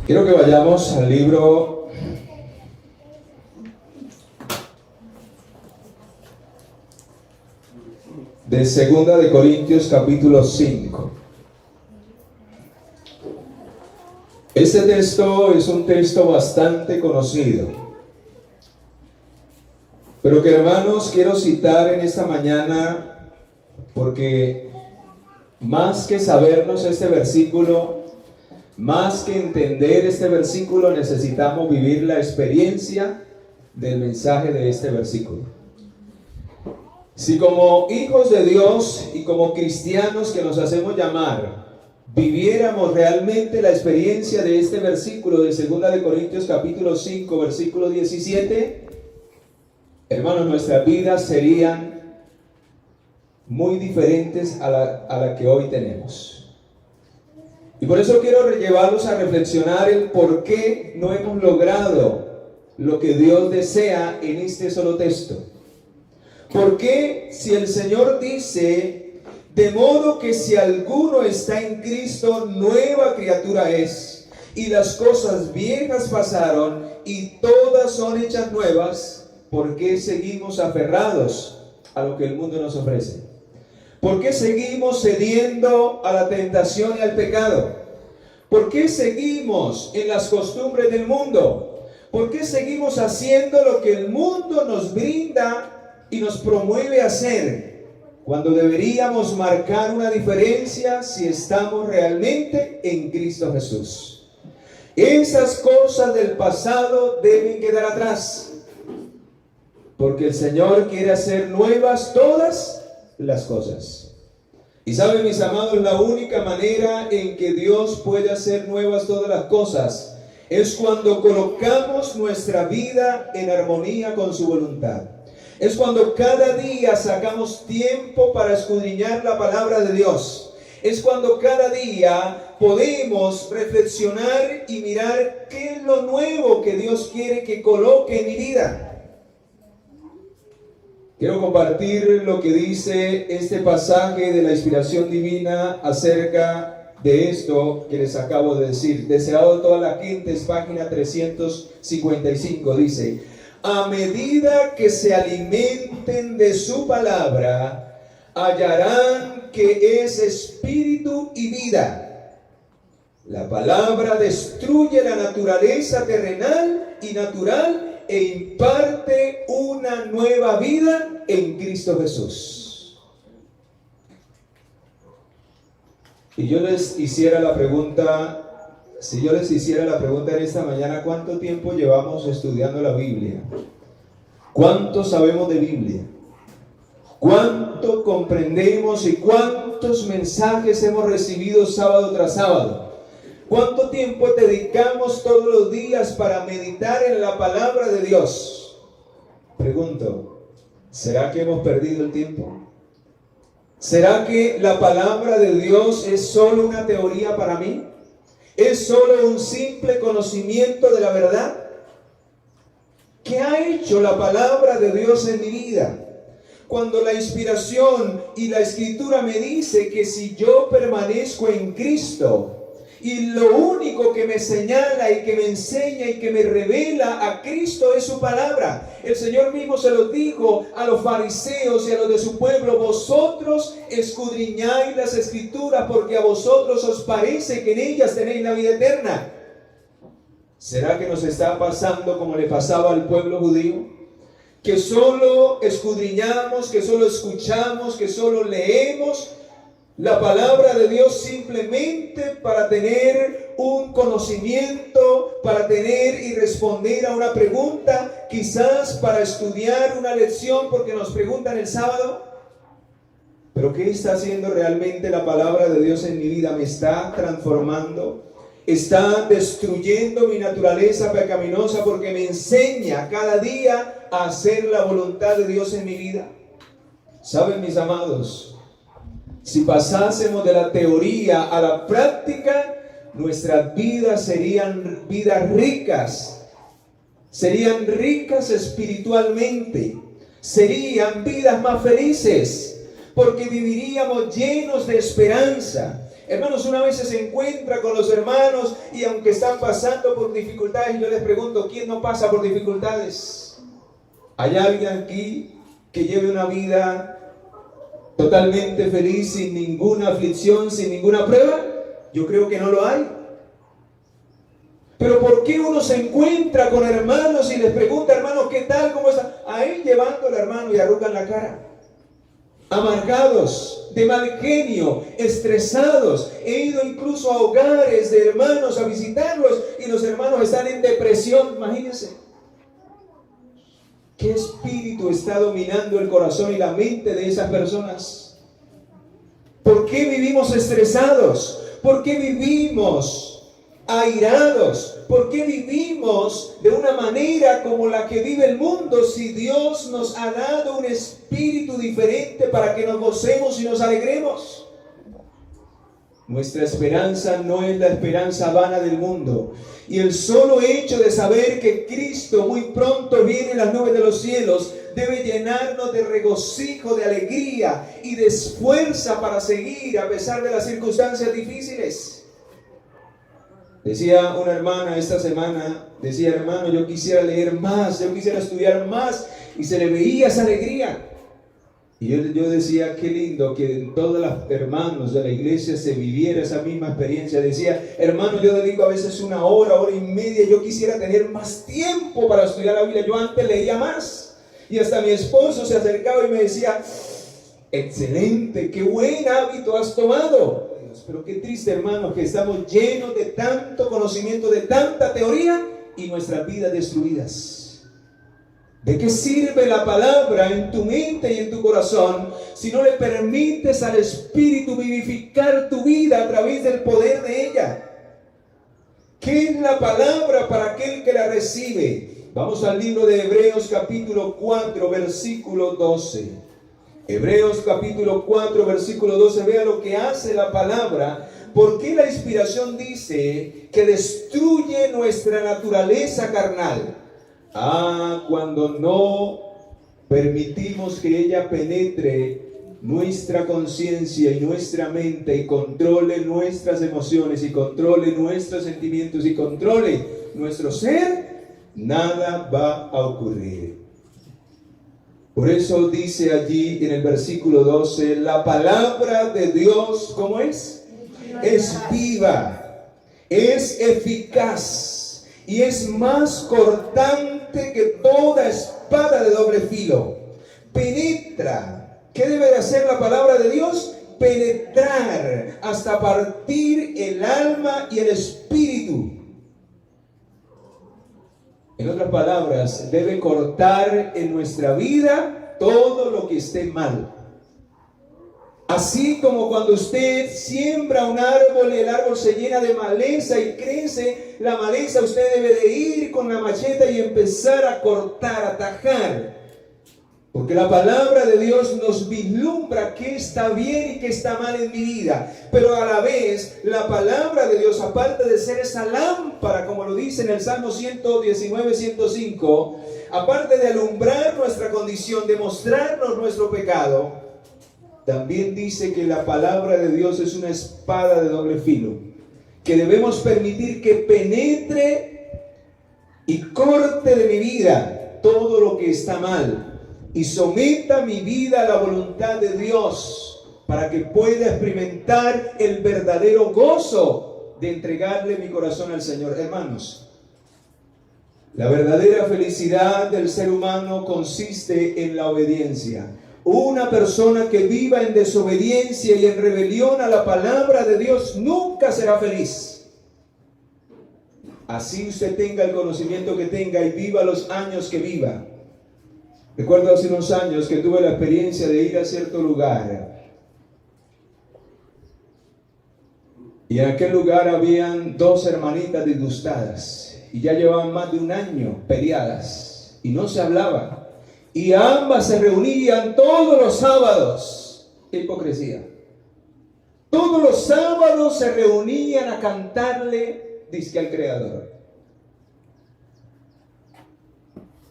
Quiero que vayamos al libro de Segunda de Corintios capítulo 5. Este texto es un texto bastante conocido, pero que, hermanos, quiero citar en esta mañana porque más que sabernos este versículo, más que entender este versículo, necesitamos vivir la experiencia del mensaje de este versículo. Si como hijos de Dios y como cristianos que nos hacemos llamar, viviéramos realmente la experiencia de este versículo de 2 de Corintios capítulo 5, versículo 17, hermanos, nuestras vidas serían muy diferentes a la que hoy tenemos. Y por eso quiero llevarlos a reflexionar el por qué no hemos logrado lo que Dios desea en este solo texto. ¿Por qué, si el Señor dice, de modo que si alguno está en Cristo, nueva criatura es, y las cosas viejas pasaron y todas son hechas nuevas, ¿por qué seguimos aferrados a lo que el mundo nos ofrece? ¿Por qué seguimos cediendo a la tentación y al pecado? ¿Por qué seguimos en las costumbres del mundo? ¿Por qué seguimos haciendo lo que el mundo nos brinda y nos promueve a hacer, cuando deberíamos marcar una diferencia si estamos realmente en Cristo Jesús? Esas cosas del pasado deben quedar atrás, porque el Señor quiere hacer nuevas todas las cosas. Y saben, mis amados, la única manera en que Dios puede hacer nuevas todas las cosas es cuando colocamos nuestra vida en armonía con su voluntad. Es cuando cada día sacamos tiempo para escudriñar la palabra de Dios. Es cuando cada día podemos reflexionar y mirar qué es lo nuevo que Dios quiere que coloque en mi vida. Quiero compartir lo que dice este pasaje de la inspiración divina acerca de esto que les acabo de decir. Deseado de toda la gente, es página 355, dice: a medida que se alimenten de su palabra, hallarán que es espíritu y vida. La palabra destruye la naturaleza terrenal y natural e imparte una nueva vida en Cristo Jesús. Y yo les hiciera la pregunta, si yo les hiciera la pregunta en esta mañana, ¿cuánto tiempo llevamos estudiando la Biblia? ¿Cuánto sabemos de Biblia? ¿Cuánto comprendemos y cuántos mensajes hemos recibido sábado tras sábado? ¿Cuánto tiempo dedicamos todos los días para meditar en la palabra de Dios? Pregunto, ¿será que hemos perdido el tiempo? ¿Será que la palabra de Dios es solo una teoría para mí? ¿Es solo un simple conocimiento de la verdad? ¿Qué ha hecho la palabra de Dios en mi vida? Cuando la inspiración y la escritura me dice que si yo permanezco en Cristo, y lo único que me señala y que me enseña y que me revela a Cristo es su palabra. El Señor mismo se lo dijo a los fariseos y a los de su pueblo: vosotros escudriñáis las escrituras porque a vosotros os parece que en ellas tenéis la vida eterna. ¿Será que nos está pasando como le pasaba al pueblo judío? Que solo escudriñamos, que solo escuchamos, que solo leemos la palabra de Dios simplemente para tener un conocimiento, para tener y responder a una pregunta, quizás para estudiar una lección porque nos preguntan el sábado. Pero ¿qué está haciendo realmente la palabra de Dios en mi vida? ¿Me está transformando? ¿Está destruyendo mi naturaleza pecaminosa porque me enseña cada día a hacer la voluntad de Dios en mi vida? ¿Saben, mis amados? Si pasásemos de la teoría a la práctica, nuestras vidas serían vidas ricas, serían ricas espiritualmente, serían vidas más felices, porque viviríamos llenos de esperanza, Hermanos, una vez se encuentra con los hermanos y aunque están pasando por dificultades, yo les pregunto, ¿quién no pasa por dificultades? ¿Hay alguien aquí que lleve una vida totalmente feliz, sin ninguna aflicción, sin ninguna prueba? Yo creo que no lo hay. Pero ¿por qué uno se encuentra con hermanos y les pregunta, hermano, ¿qué tal? ¿Cómo está? Ahí llevando al hermano y arrugan la cara. Amargados, de mal genio, estresados. He ido incluso a hogares de hermanos a visitarlos y los hermanos están en depresión. Imagínense. ¿Qué espíritu está dominando el corazón y la mente de esas personas? ¿Por qué vivimos estresados? ¿Por qué vivimos airados? ¿Por qué vivimos de una manera como la que vive el mundo si Dios nos ha dado un espíritu diferente para que nos gocemos y nos alegremos? Nuestra esperanza no es la esperanza vana del mundo. Y el solo hecho de saber que Cristo muy pronto viene en las nubes de los cielos debe llenarnos de regocijo, de alegría y de fuerza para seguir a pesar de las circunstancias difíciles. Decía una hermana esta semana, decía, hermano, yo quisiera leer más, yo quisiera estudiar más, y se le veía esa alegría. Y yo decía, qué lindo que en todos los hermanos de la iglesia se viviera esa misma experiencia. Decía, hermano, yo dedico a veces una hora, hora y media, yo quisiera tener más tiempo para estudiar la Biblia. Yo antes leía más, y hasta mi esposo se acercaba y me decía, excelente, qué buen hábito has tomado. Pero qué triste, hermanos, que estamos llenos de tanto conocimiento, de tanta teoría y nuestras vidas destruidas. ¿De qué sirve la palabra en tu mente y en tu corazón si no le permites al Espíritu vivificar tu vida a través del poder de ella? ¿Qué es la palabra para aquel que la recibe? Vamos al libro de Hebreos capítulo 4, versículo 12. Hebreos capítulo 4, versículo 12, vea lo que hace la palabra. Porque la inspiración dice que destruye nuestra naturaleza carnal. Cuando no permitimos que ella penetre nuestra conciencia y nuestra mente y controle nuestras emociones y controle nuestros sentimientos y controle nuestro ser, nada va a ocurrir. Por eso dice allí en el versículo 12, la palabra de Dios, ¿cómo es? Es viva, es eficaz y es más cortante que toda espada de doble filo. Penetra. ¿Qué debe de hacer la palabra de Dios? Penetrar hasta partir el alma y el espíritu. En otras palabras, debe cortar en nuestra vida todo lo que esté mal. Así como cuando usted siembra un árbol y el árbol se llena de maleza y crece la maleza, usted debe de ir con la macheta y empezar a cortar, a tajar. Porque la palabra de Dios nos vislumbra qué está bien y qué está mal en mi vida. Pero a la vez, la palabra de Dios, aparte de ser esa lámpara, como lo dice en el Salmo 119, 105, aparte de alumbrar nuestra condición, de mostrarnos nuestro pecado, también dice que la palabra de Dios es una espada de doble filo, que debemos permitir que penetre y corte de mi vida todo lo que está mal y someta mi vida a la voluntad de Dios para que pueda experimentar el verdadero gozo de entregarle mi corazón al Señor. Hermanos, la verdadera felicidad del ser humano consiste en la obediencia. Una persona que viva en desobediencia y en rebelión a la palabra de Dios nunca será feliz. Así usted tenga el conocimiento que tenga y viva los años que viva. Recuerdo hace unos años que tuve la experiencia de ir a cierto lugar. Y en aquel lugar habían dos hermanitas disgustadas. Y ya llevaban más de un año peleadas. Y no se hablaban. Y ambas se reunían todos los sábados. ¡Qué hipocresía! Todos los sábados se reunían a cantarle dizque al Creador.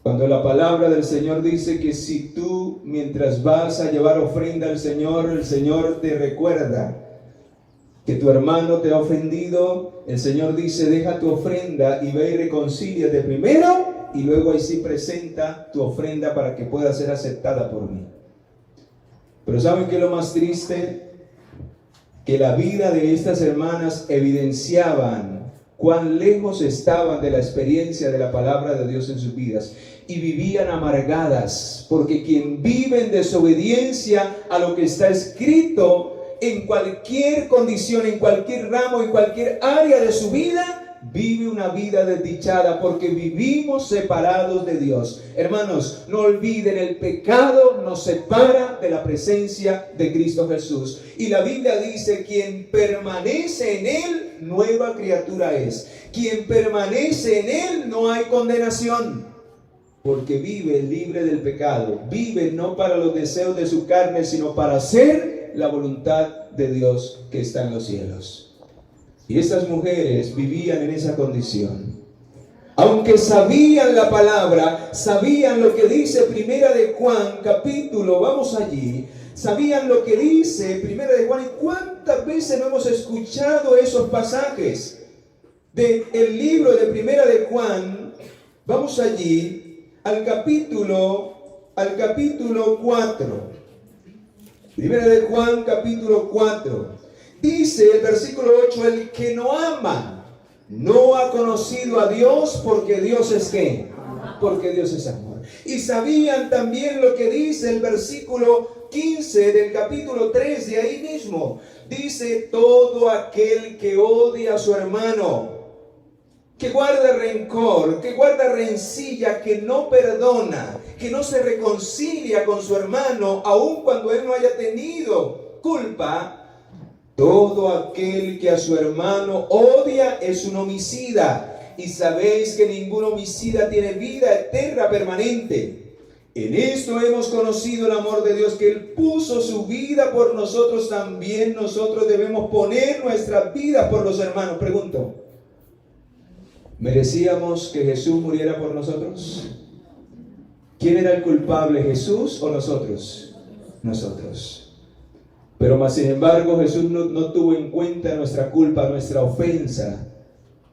Cuando la palabra del Señor dice que si tú, mientras vas a llevar ofrenda al Señor, el Señor te recuerda que tu hermano te ha ofendido, el Señor dice, deja tu ofrenda y ve y reconcíliate primero, y luego ahí sí presenta tu ofrenda para que pueda ser aceptada por mí. Pero ¿saben qué es lo más triste? Que la vida de estas hermanas evidenciaban cuán lejos estaban de la experiencia de la palabra de Dios en sus vidas, y vivían amargadas, porque quien vive en desobediencia a lo que está escrito, en cualquier condición, en cualquier ramo, en cualquier área de su vida, vive una vida desdichada, porque vivimos separados de Dios. Hermanos, no olviden, el pecado nos separa de la presencia de Cristo Jesús. Y la Biblia dice, quien permanece en Él, nueva criatura es. Quien permanece en Él, no hay condenación, porque vive libre del pecado. Vive no para los deseos de su carne, sino para hacer la voluntad de Dios que está en los cielos. Y estas mujeres vivían en esa condición. Aunque sabían la palabra, sabían lo que dice Primera de Juan, capítulo, vamos allí, sabían lo que dice Primera de Juan. ¿Y cuántas veces no hemos escuchado esos pasajes del libro de Primera de Juan? Vamos allí al capítulo 4. Primera de Juan, capítulo 4. Dice el versículo 8, el que no ama no ha conocido a Dios, porque Dios es ¿qué? Porque Dios es amor. Y sabían también lo que dice el versículo 15 del capítulo 3 de ahí mismo. Dice, todo aquel que odia a su hermano, que guarda rencor, que guarda rencilla, que no perdona, que no se reconcilia con su hermano, aun cuando él no haya tenido culpa, todo aquel que a su hermano odia es un homicida. Y sabéis que ningún homicida tiene vida eterna permanente. En esto hemos conocido el amor de Dios, que Él puso su vida por nosotros. También nosotros debemos poner nuestras vidas por los hermanos. Pregunto, ¿merecíamos que Jesús muriera por nosotros? ¿Quién era el culpable, Jesús o nosotros? Nosotros. Pero más sin embargo Jesús no tuvo en cuenta nuestra culpa, nuestra ofensa,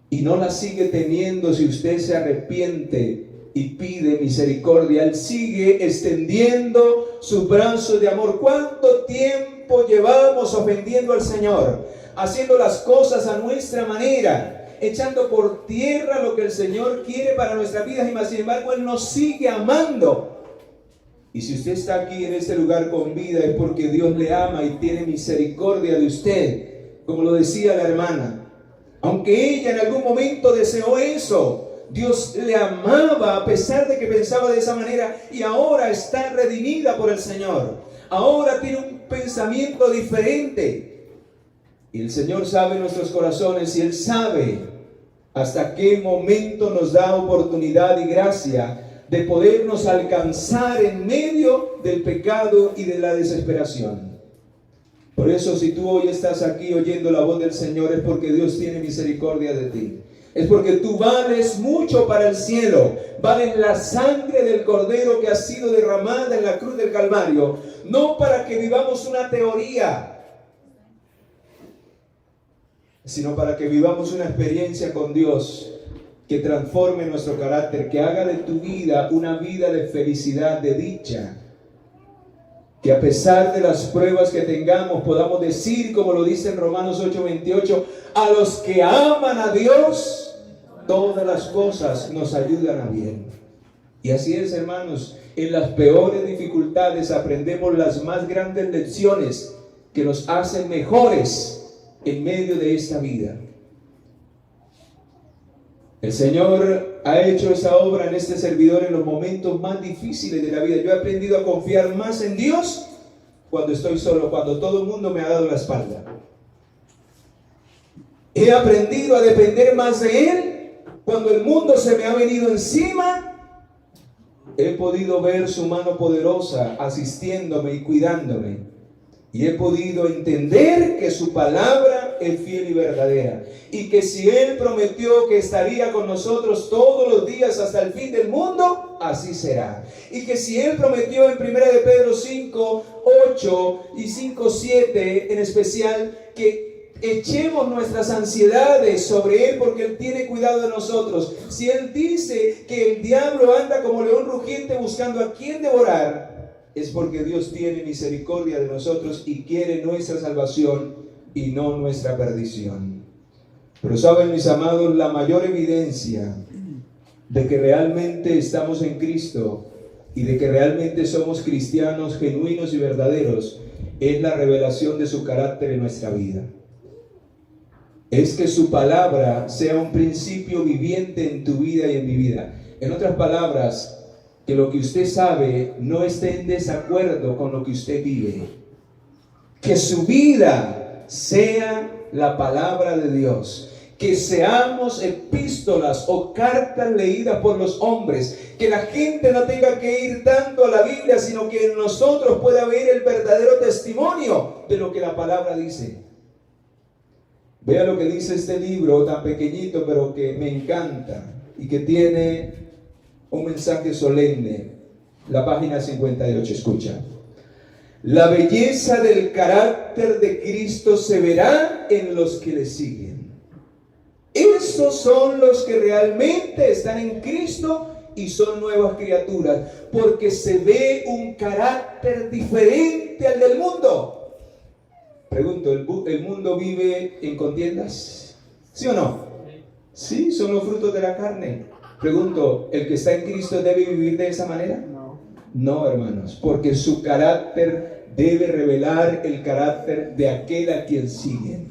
y no la sigue teniendo. Si usted se arrepiente y pide misericordia, Él sigue extendiendo sus brazos de amor. ¿Cuánto tiempo llevamos ofendiendo al Señor? Haciendo las cosas a nuestra manera, echando por tierra lo que el Señor quiere para nuestras vidas, y más sin embargo Él nos sigue amando. Y si usted está aquí en este lugar con vida, es porque Dios le ama y tiene misericordia de usted, como lo decía la hermana. Aunque ella en algún momento deseó eso, Dios le amaba a pesar de que pensaba de esa manera, y ahora está redimida por el Señor. Ahora tiene un pensamiento diferente. Y el Señor sabe nuestros corazones, y Él sabe hasta qué momento nos da oportunidad y gracia de podernos alcanzar en medio del pecado y de la desesperación. Por eso, si tú hoy estás aquí oyendo la voz del Señor, es porque Dios tiene misericordia de ti. Es porque tú vales mucho para el cielo. Vales la sangre del Cordero que ha sido derramada en la cruz del Calvario. No para que vivamos una teoría, sino para que vivamos una experiencia con Dios que transforme nuestro carácter, que haga de tu vida una vida de felicidad, de dicha. Que a pesar de las pruebas que tengamos, podamos decir, como lo dice en Romanos 8:28, a los que aman a Dios, todas las cosas nos ayudan a bien. Y así es, hermanos, en las peores dificultades aprendemos las más grandes lecciones que nos hacen mejores en medio de esta vida. El Señor ha hecho esa obra en este servidor en los momentos más difíciles de la vida. Yo he aprendido a confiar más en Dios cuando estoy solo, cuando todo el mundo me ha dado la espalda. He aprendido a depender más de Él cuando el mundo se me ha venido encima. He podido ver su mano poderosa asistiéndome y cuidándome. Y he podido entender que su palabra es fiel y verdadera. Y que si Él prometió que estaría con nosotros todos los días hasta el fin del mundo, así será. Y que si Él prometió en 1 de Pedro 5:8 y 5:7 en especial, que echemos nuestras ansiedades sobre Él porque Él tiene cuidado de nosotros. Si Él dice que el diablo anda como león rugiente buscando a quien devorar, es porque Dios tiene misericordia de nosotros y quiere nuestra salvación y no nuestra perdición. Pero saben, mis amados, la mayor evidencia de que realmente estamos en Cristo y de que realmente somos cristianos genuinos y verdaderos es la revelación de su carácter en nuestra vida. Es que su palabra sea un principio viviente en tu vida y en mi vida. En otras palabras, que lo que usted sabe no esté en desacuerdo con lo que usted vive. Que su vida sea la palabra de Dios. Que seamos epístolas o cartas leídas por los hombres. Que la gente no tenga que ir tanto a la Biblia, sino que en nosotros pueda haber el verdadero testimonio de lo que la palabra dice. Vea lo que dice este libro tan pequeñito, pero que me encanta y que tiene un mensaje solemne. La página 58, escucha. La belleza del carácter de Cristo se verá en los que le siguen. Esos son los que realmente están en Cristo y son nuevas criaturas, porque se ve un carácter diferente al del mundo. Pregunto, ¿el mundo vive en contiendas? ¿Sí o no? Sí, son los frutos de la carne. Pregunto, ¿el que está en Cristo debe vivir de esa manera? No. No, hermanos, porque su carácter debe revelar el carácter de aquel a quien siguen.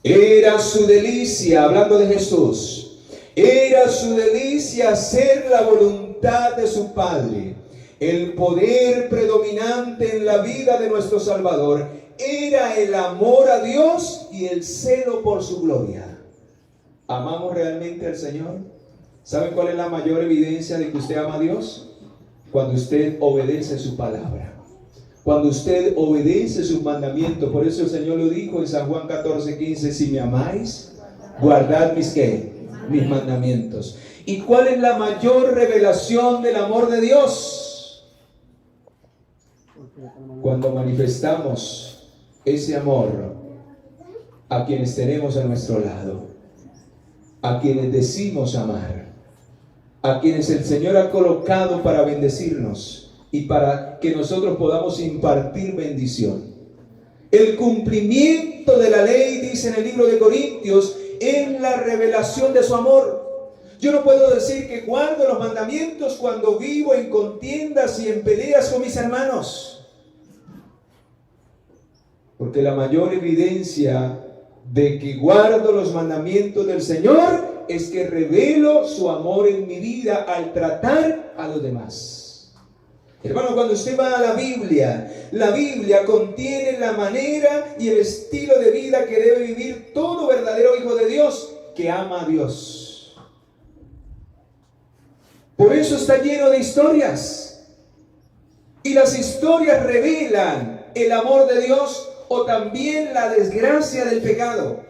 Era su delicia, hablando de Jesús, era su delicia hacer la voluntad de su Padre. El poder predominante en la vida de nuestro Salvador era el amor a Dios y el celo por su gloria. ¿Amamos realmente al Señor? ¿Saben cuál es la mayor evidencia de que usted ama a Dios? Cuando usted obedece su palabra. Cuando usted obedece sus mandamientos. Por eso el Señor lo dijo en San Juan 14:15: si me amáis, guardad mis ¿qué? Mis mandamientos. ¿Y cuál es la mayor revelación del amor de Dios? Cuando manifestamos ese amor a quienes tenemos a nuestro lado, a quienes decimos amar, a quienes el Señor ha colocado para bendecirnos y para que nosotros podamos impartir bendición. El cumplimiento de la ley, dice en el libro de Corintios, es la revelación de su amor. Yo no puedo decir que guardo los mandamientos cuando vivo en contiendas y en peleas con mis hermanos. Porque la mayor evidencia de que guardo los mandamientos del Señor es que revelo su amor en mi vida al tratar a los demás. Hermano, cuando usted va a la Biblia contiene la manera y el estilo de vida que debe vivir todo verdadero hijo de Dios que ama a Dios. Por eso está lleno de historias. Y las historias revelan el amor de Dios o también la desgracia del pecado.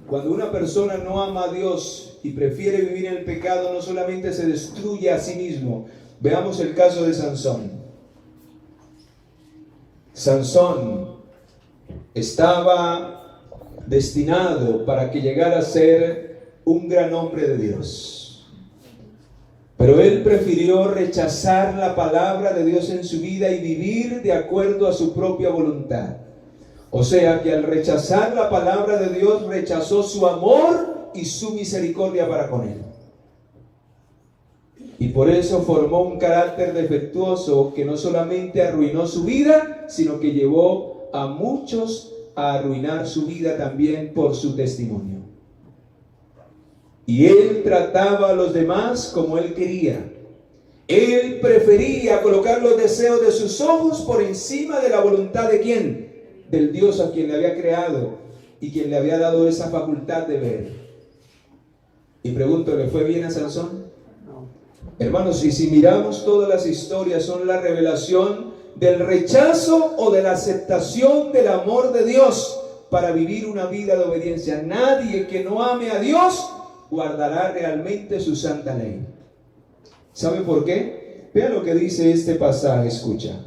Cuando una persona no ama a Dios y prefiere vivir en el pecado, no solamente se destruye a sí mismo. Veamos el caso de Sansón. Sansón estaba destinado para que llegara a ser un gran hombre de Dios. Pero él prefirió rechazar la palabra de Dios en su vida y vivir de acuerdo a su propia voluntad. O sea que al rechazar la palabra de Dios, rechazó su amor y su misericordia para con él. Y por eso formó un carácter defectuoso que no solamente arruinó su vida, sino que llevó a muchos a arruinar su vida también por su testimonio. Y él trataba a los demás como él quería. Él prefería colocar los deseos de sus ojos por encima de la voluntad ¿de quién? Del Dios a quien le había creado y quien le había dado esa facultad de ver. Y pregunto, ¿le fue bien a Sansón? Hermanos, y si miramos todas las historias, son la revelación del rechazo o de la aceptación del amor de Dios para vivir una vida de obediencia. Nadie que no ame a Dios guardará realmente su santa ley. ¿Sabe por qué? Vea lo que dice este pasaje, escucha.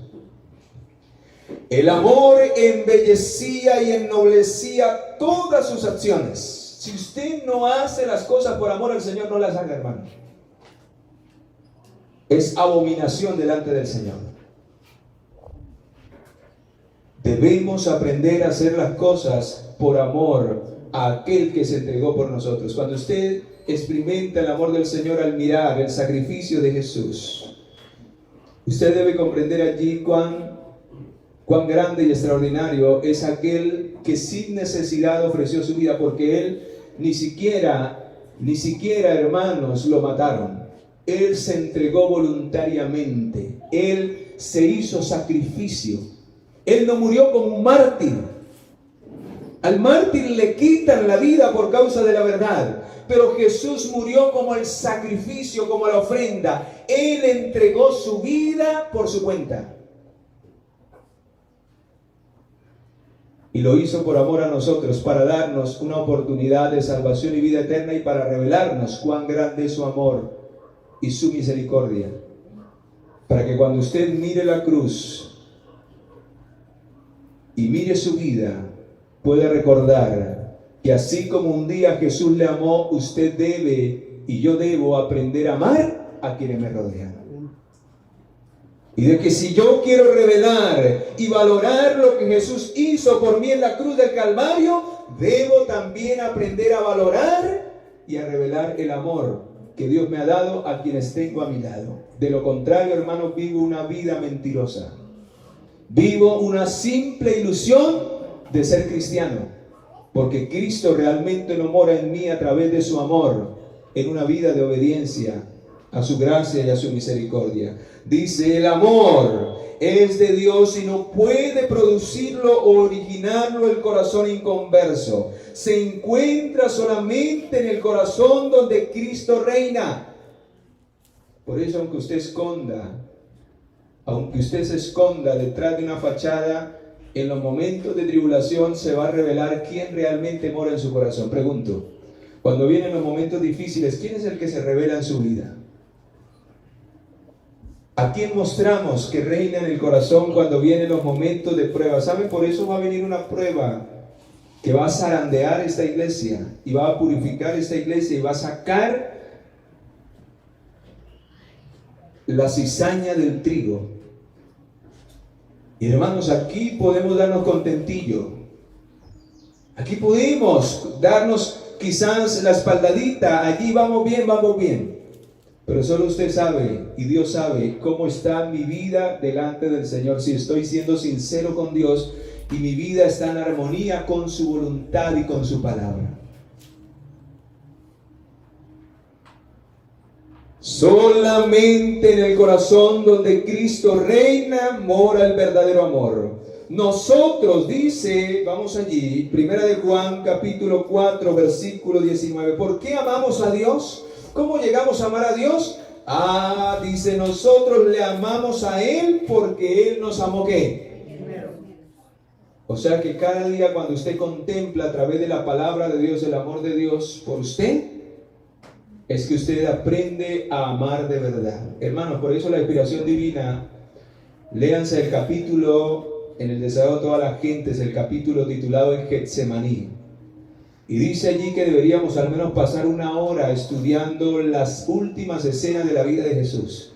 El amor embellecía y ennoblecía todas sus acciones. Si usted no hace las cosas por amor al Señor, no las haga, hermano. Es abominación delante del Señor. Debemos aprender a hacer las cosas por amor a aquel que se entregó por nosotros. Cuando usted experimenta el amor del Señor al mirar el sacrificio de Jesús, usted debe comprender allí cuán grande y extraordinario es aquel que sin necesidad ofreció su vida, porque Él ni siquiera, hermanos, lo mataron. Él se entregó voluntariamente. Él se hizo sacrificio. Él no murió como un mártir. Al mártir le quitan la vida por causa de la verdad, pero Jesús murió como el sacrificio, como la ofrenda. Él entregó su vida por su cuenta. Y lo hizo por amor a nosotros, para darnos una oportunidad de salvación y vida eterna, y para revelarnos cuán grande es su amor y su misericordia. Para que cuando usted mire la cruz y mire su vida, pueda recordar que así como un día Jesús le amó, usted debe y yo debo aprender a amar a quienes me rodean. Y de que si yo quiero revelar y valorar lo que Jesús hizo por mí en la cruz del Calvario, debo también aprender a valorar y a revelar el amor que Dios me ha dado a quienes tengo a mi lado. De lo contrario, hermanos, vivo una vida mentirosa. Vivo una simple ilusión de ser cristiano, porque Cristo realmente no mora en mí a través de su amor, en una vida de obediencia a su gracia y a su misericordia. Dice, el amor es de Dios y no puede producirlo o originarlo el corazón inconverso. Se encuentra solamente en el corazón donde Cristo reina. Por eso, aunque usted se esconda detrás de una fachada, en los momentos de tribulación se va a revelar quién realmente mora en su corazón. Pregunto, cuando vienen los momentos difíciles, ¿quién es el que se revela en su vida? ¿A quién mostramos que reina en el corazón cuando vienen los momentos de prueba? ¿Saben? Por eso va a venir una prueba que va a zarandear esta iglesia y va a purificar esta iglesia y va a sacar la cizaña del trigo. Y hermanos, aquí podemos darnos contentillo. Aquí podemos darnos quizás la espaldadita. Allí vamos bien, vamos bien. Pero solo usted sabe y Dios sabe cómo está mi vida delante del Señor. Si estoy siendo sincero con Dios y mi vida está en armonía con su voluntad y con su palabra. Solamente en el corazón donde Cristo reina mora el verdadero amor. Nosotros, dice, vamos allí, 1 de Juan capítulo 4 versículo 19. ¿Por qué amamos a Dios? ¿Cómo llegamos a amar a Dios? Dice, nosotros le amamos a Él porque Él nos amó, ¿qué? O sea que cada día cuando usted contempla a través de la palabra de Dios el amor de Dios por usted, es que usted aprende a amar de verdad. Hermanos, por eso la inspiración divina, léanse el capítulo, en el deseo de todas las gentes, el capítulo titulado en Getsemaní. Y dice allí que deberíamos al menos pasar una hora estudiando las últimas escenas de la vida de Jesús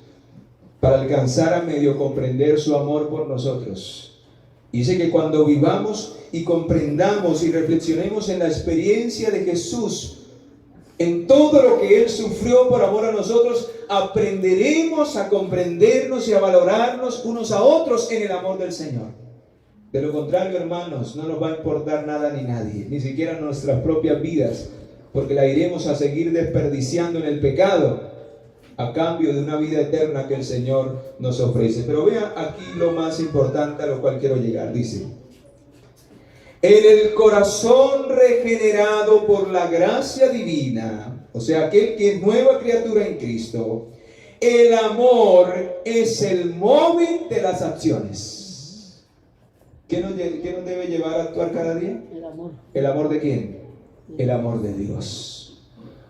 para alcanzar a medio comprender su amor por nosotros. Y dice que cuando vivamos y comprendamos y reflexionemos en la experiencia de Jesús, en todo lo que Él sufrió por amor a nosotros, aprenderemos a comprendernos y a valorarnos unos a otros en el amor del Señor. De lo contrario, hermanos, no nos va a importar nada ni nadie, ni siquiera nuestras propias vidas, porque la iremos a seguir desperdiciando en el pecado a cambio de una vida eterna que el Señor nos ofrece. Pero vea aquí lo más importante a lo cual quiero llegar. Dice, en el corazón regenerado por la gracia divina, o sea, aquel que es nueva criatura en Cristo, el amor es el móvil de las acciones. ¿Qué nos debe llevar a actuar cada día? El amor. ¿El amor de quién? El amor de Dios.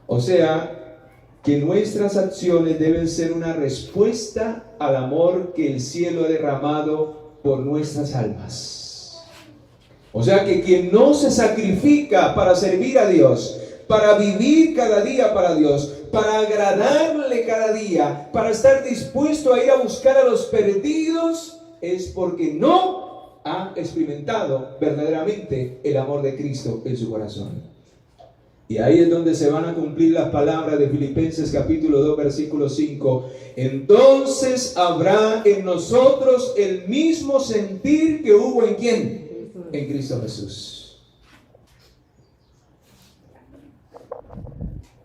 O sea, que nuestras acciones deben ser una respuesta al amor que el cielo ha derramado por nuestras almas. O sea que quien no se sacrifica para servir a Dios, para vivir cada día para Dios, para agradarle cada día, para estar dispuesto a ir a buscar a los perdidos, es porque no ha experimentado verdaderamente el amor de Cristo en su corazón. Y ahí es donde se van a cumplir las palabras de Filipenses capítulo 2 versículo 5. Entonces habrá en nosotros el mismo sentir que hubo ¿en quién? En Cristo Jesús.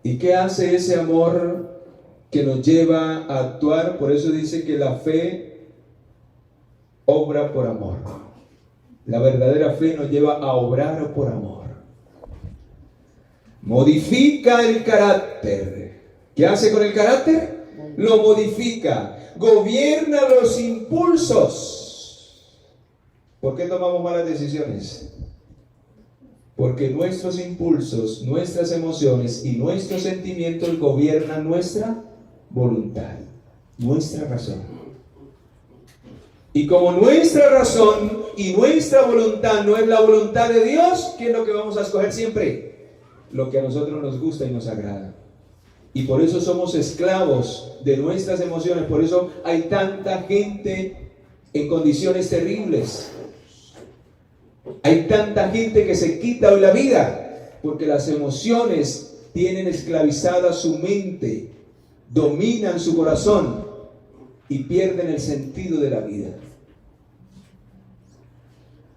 ¿Y qué hace ese amor que nos lleva a actuar? Por eso dice que la fe obra por amor. La verdadera fe nos lleva a obrar por amor. Modifica el carácter. ¿Qué hace con el carácter? Lo modifica. Gobierna los impulsos. ¿Por qué tomamos malas decisiones? Porque nuestros impulsos, nuestras emociones y nuestros sentimientos gobiernan nuestra voluntad, nuestra razón. Y como nuestra razón y nuestra voluntad no es la voluntad de Dios, ¿qué es lo que vamos a escoger siempre? Lo que a nosotros nos gusta y nos agrada. Y por eso somos esclavos de nuestras emociones. Por eso hay tanta gente en condiciones terribles. Hay tanta gente que se quita hoy la vida, porque las emociones tienen esclavizada su mente, dominan su corazón y pierden el sentido de la vida.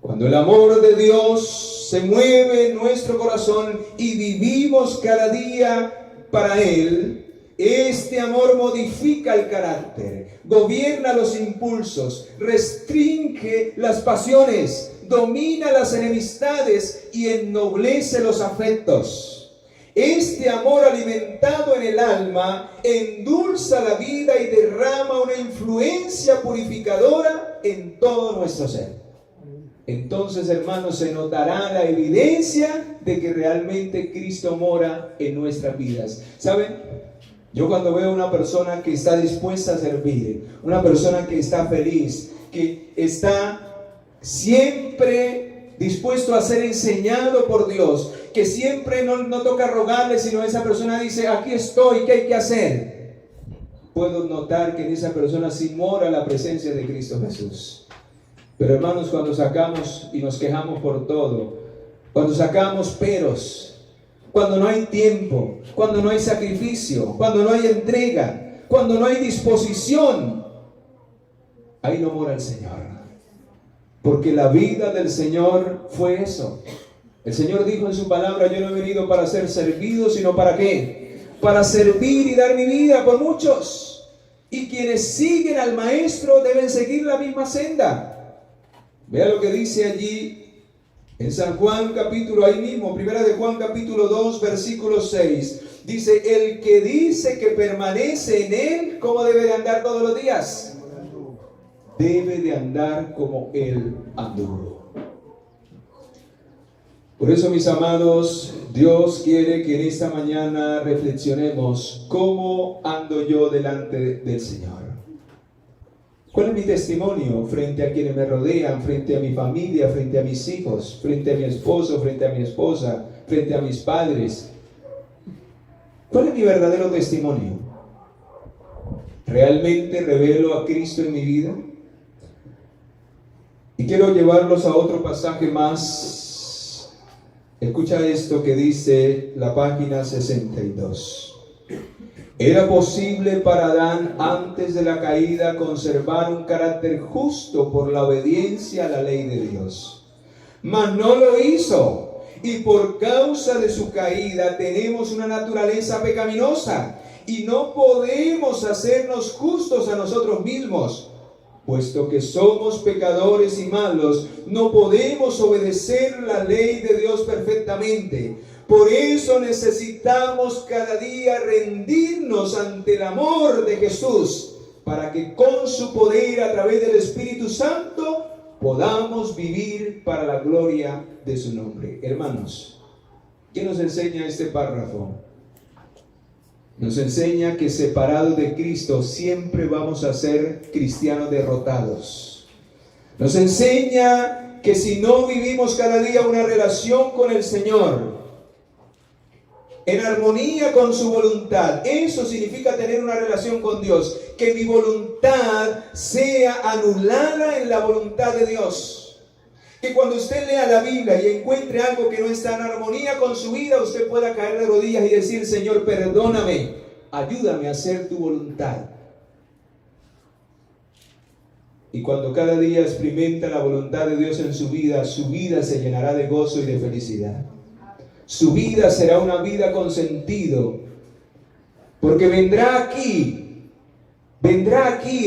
Cuando el amor de Dios se mueve en nuestro corazón y vivimos cada día para Él, este amor modifica el carácter, gobierna los impulsos, restringe las pasiones, domina las enemistades y ennoblece los afectos. Este amor alimentado en el alma endulza la vida y derrama una influencia purificadora en todo nuestro ser. Entonces, hermanos, se notará la evidencia de que realmente Cristo mora en nuestras vidas. ¿Saben? Yo cuando veo a una persona que está dispuesta a servir, una persona que está feliz, que está siempre dispuesto a ser enseñado por Dios, que siempre no toca rogarle, sino esa persona dice, aquí estoy, ¿qué hay que hacer? Puedo notar que en esa persona sí mora la presencia de Cristo Jesús. Pero hermanos, cuando sacamos y nos quejamos por todo, cuando sacamos peros, cuando no hay tiempo, cuando no hay sacrificio, cuando no hay entrega, cuando no hay disposición, ahí no mora el Señor. Porque la vida del Señor fue eso. El Señor dijo en su palabra, yo no he venido para ser servido, sino ¿para qué? Para servir y dar mi vida por muchos. Y quienes siguen al Maestro deben seguir la misma senda. Vea lo que dice allí en San Juan capítulo, ahí mismo, primera de Juan capítulo 2, versículo 6. Dice, el que dice que permanece en Él, ¿cómo debe de andar todos los días? Debe de andar como Él anduvo. Por eso, mis amados, Dios quiere que en esta mañana reflexionemos cómo ando yo delante del Señor. ¿Cuál es mi testimonio frente a quienes me rodean, frente a mi familia, frente a mis hijos, frente a mi esposo, frente a mi esposa, frente a mis padres? ¿Cuál es mi verdadero testimonio? ¿Realmente revelo a Cristo en mi vida? Y quiero llevarlos a otro pasaje más. Escucha esto que dice la página 62. Era posible para Adán antes de la caída conservar un carácter justo por la obediencia a la ley de Dios. Mas no lo hizo, y por causa de su caída tenemos una naturaleza pecaminosa y no podemos hacernos justos a nosotros mismos. Puesto que somos pecadores y malos, no podemos obedecer la ley de Dios perfectamente. Por eso necesitamos cada día rendirnos ante el amor de Jesús, para que con su poder a través del Espíritu Santo podamos vivir para la gloria de su nombre. Hermanos, ¿qué nos enseña este párrafo? Nos enseña que separados de Cristo siempre vamos a ser cristianos derrotados. Nos enseña que si no vivimos cada día una relación con el Señor, en armonía con su voluntad, eso significa tener una relación con Dios, que mi voluntad sea anulada en la voluntad de Dios. Que cuando usted lea la Biblia y encuentre algo que no está en armonía con su vida, usted pueda caer de rodillas y decir: Señor, perdóname, ayúdame a hacer tu voluntad. Y cuando cada día experimenta la voluntad de Dios en su vida se llenará de gozo y de felicidad. Su vida será una vida con sentido, porque vendrá aquí,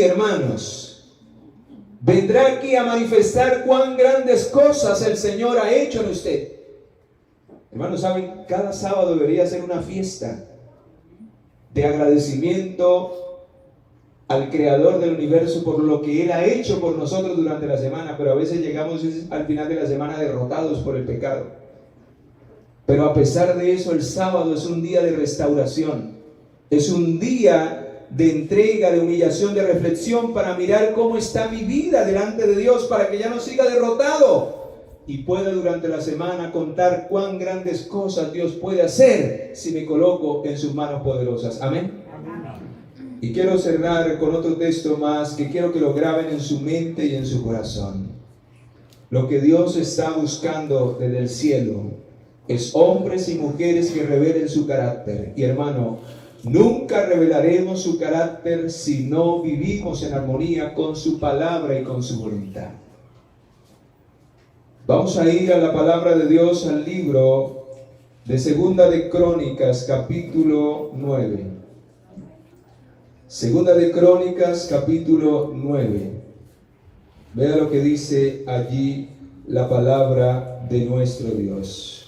hermanos. Vendrá aquí a manifestar cuán grandes cosas el Señor ha hecho en usted. Hermanos, ¿saben? Cada sábado debería ser una fiesta de agradecimiento al Creador del universo por lo que Él ha hecho por nosotros durante la semana. Pero a veces llegamos al final de la semana derrotados por el pecado. Pero a pesar de eso, el sábado es un día de restauración. Es un día de entrega, de humillación, de reflexión, para mirar cómo está mi vida delante de Dios, para que ya no siga derrotado y pueda durante la semana contar cuán grandes cosas Dios puede hacer si me coloco en sus manos poderosas. Amén. Y quiero cerrar con otro texto más que quiero que lo graben en su mente y en su corazón. Lo que Dios está buscando desde el cielo es hombres y mujeres que revelen su carácter. Y hermano, nunca revelaremos su carácter si no vivimos en armonía con su palabra y con su voluntad. Vamos a ir a la palabra de Dios, al libro de Segunda de Crónicas, capítulo 9. Segunda de Crónicas, capítulo 9. Vea lo que dice allí la palabra de nuestro Dios.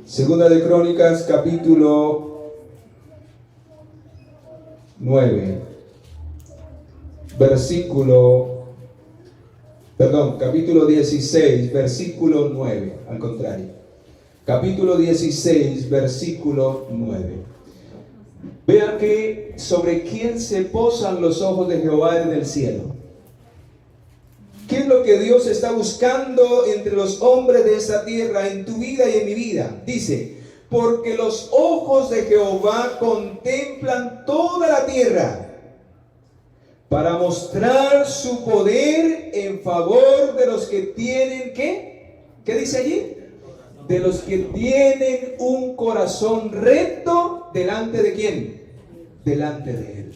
Segunda de Crónicas, capítulo 9, capítulo 16, versículo 9, al contrario. Capítulo 16, versículo 9. Vean que sobre quién se posan los ojos de Jehová desde el cielo. ¿Qué es lo que Dios está buscando entre los hombres de esta tierra, en tu vida y en mi vida? Dice: porque los ojos de Jehová contemplan toda la tierra, para mostrar su poder en favor de los que tienen, ¿qué? ¿Qué dice allí? De los que tienen un corazón recto, ¿delante de quién? Delante de Él.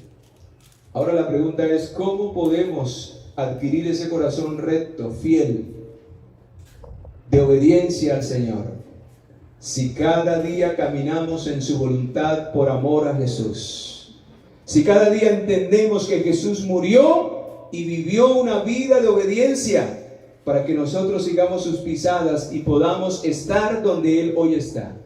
Ahora la pregunta es: ¿cómo podemos adquirir ese corazón recto, fiel, de obediencia al Señor? Si cada día caminamos en su voluntad por amor a Jesús. Si cada día entendemos que Jesús murió y vivió una vida de obediencia para que nosotros sigamos sus pisadas y podamos estar donde Él hoy está.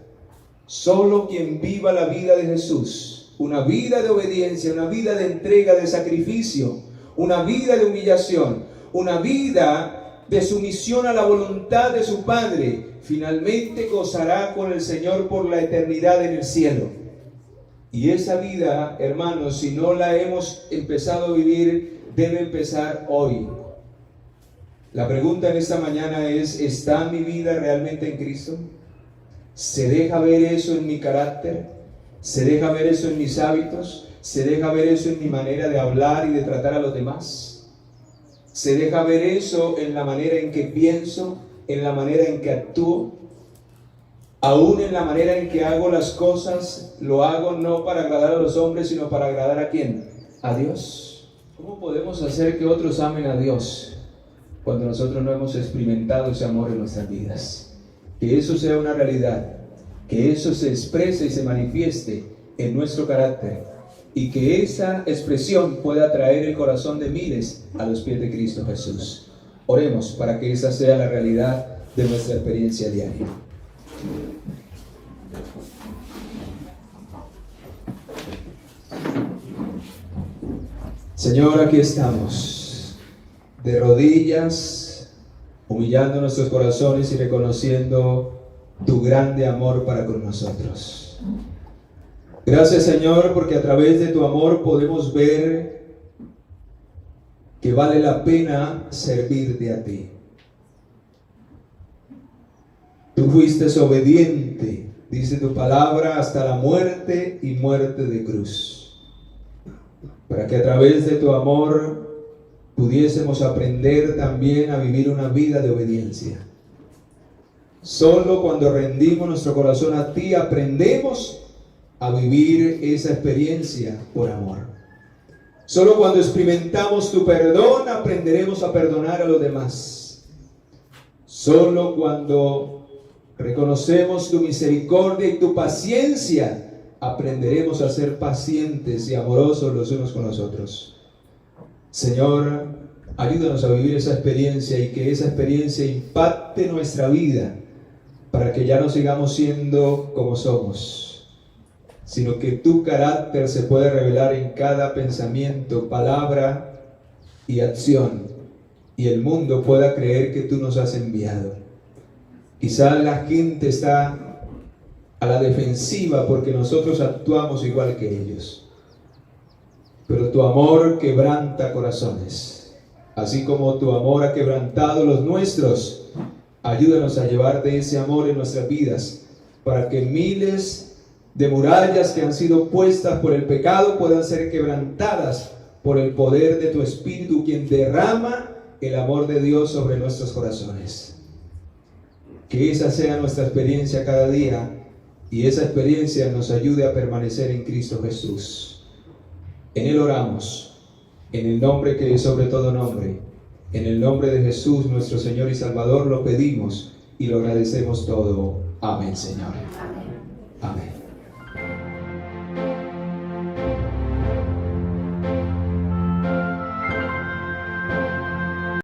Solo quien viva la vida de Jesús, una vida de obediencia, una vida de entrega, de sacrificio, una vida de humillación, una vida de sumisión a la voluntad de su Padre, finalmente gozará con el Señor por la eternidad en el cielo. Y esa vida, hermanos, si no la hemos empezado a vivir, debe empezar hoy. La pregunta en esta mañana es: ¿está mi vida realmente en Cristo? ¿Se deja ver eso en mi carácter? ¿Se deja ver eso en mis hábitos? ¿Se deja ver eso en mi manera de hablar y de tratar a los demás? ¿Se deja ver eso en la manera en que pienso, en la manera en que actúo? Aún en la manera en que hago las cosas, lo hago no para agradar a los hombres, sino para agradar ¿a quién? A Dios. ¿Cómo podemos hacer que otros amen a Dios cuando nosotros no hemos experimentado ese amor en nuestras vidas? Que eso sea una realidad, que eso se exprese y se manifieste en nuestro carácter, y que esa expresión pueda traer el corazón de miles a los pies de Cristo Jesús. Oremos para que esa sea la realidad de nuestra experiencia diaria. Señor, aquí estamos, de rodillas, humillando nuestros corazones y reconociendo tu grande amor para con nosotros. Gracias, Señor, porque a través de tu amor podemos ver que vale la pena servirte a ti. Tú fuiste obediente, dice tu palabra, hasta la muerte y muerte de cruz, para que a través de tu amor pudiésemos aprender también a vivir una vida de obediencia. Solo cuando rendimos nuestro corazón a ti aprendemos a vivir esa experiencia por amor. Solo cuando experimentamos tu perdón aprenderemos a perdonar a los demás. Solo cuando reconocemos tu misericordia y tu paciencia aprenderemos a ser pacientes y amorosos los unos con los otros. Señor, ayúdanos a vivir esa experiencia y que esa experiencia impacte nuestra vida para que ya no sigamos siendo como somos, sino que tu carácter se pueda revelar en cada pensamiento, palabra y acción, y el mundo pueda creer que tú nos has enviado. Quizás la gente está a la defensiva porque nosotros actuamos igual que ellos, pero tu amor quebranta corazones, así como tu amor ha quebrantado los nuestros. Ayúdanos a llevar de ese amor en nuestras vidas, para que miles de murallas que han sido puestas por el pecado puedan ser quebrantadas por el poder de tu Espíritu, quien derrama el amor de Dios sobre nuestros corazones. Que esa sea nuestra experiencia cada día, y esa experiencia nos ayude a permanecer en Cristo Jesús. En Él oramos, en el nombre que es sobre todo nombre, en el nombre de Jesús, nuestro Señor y Salvador, lo pedimos y lo agradecemos todo. Amén, Señor. Amén.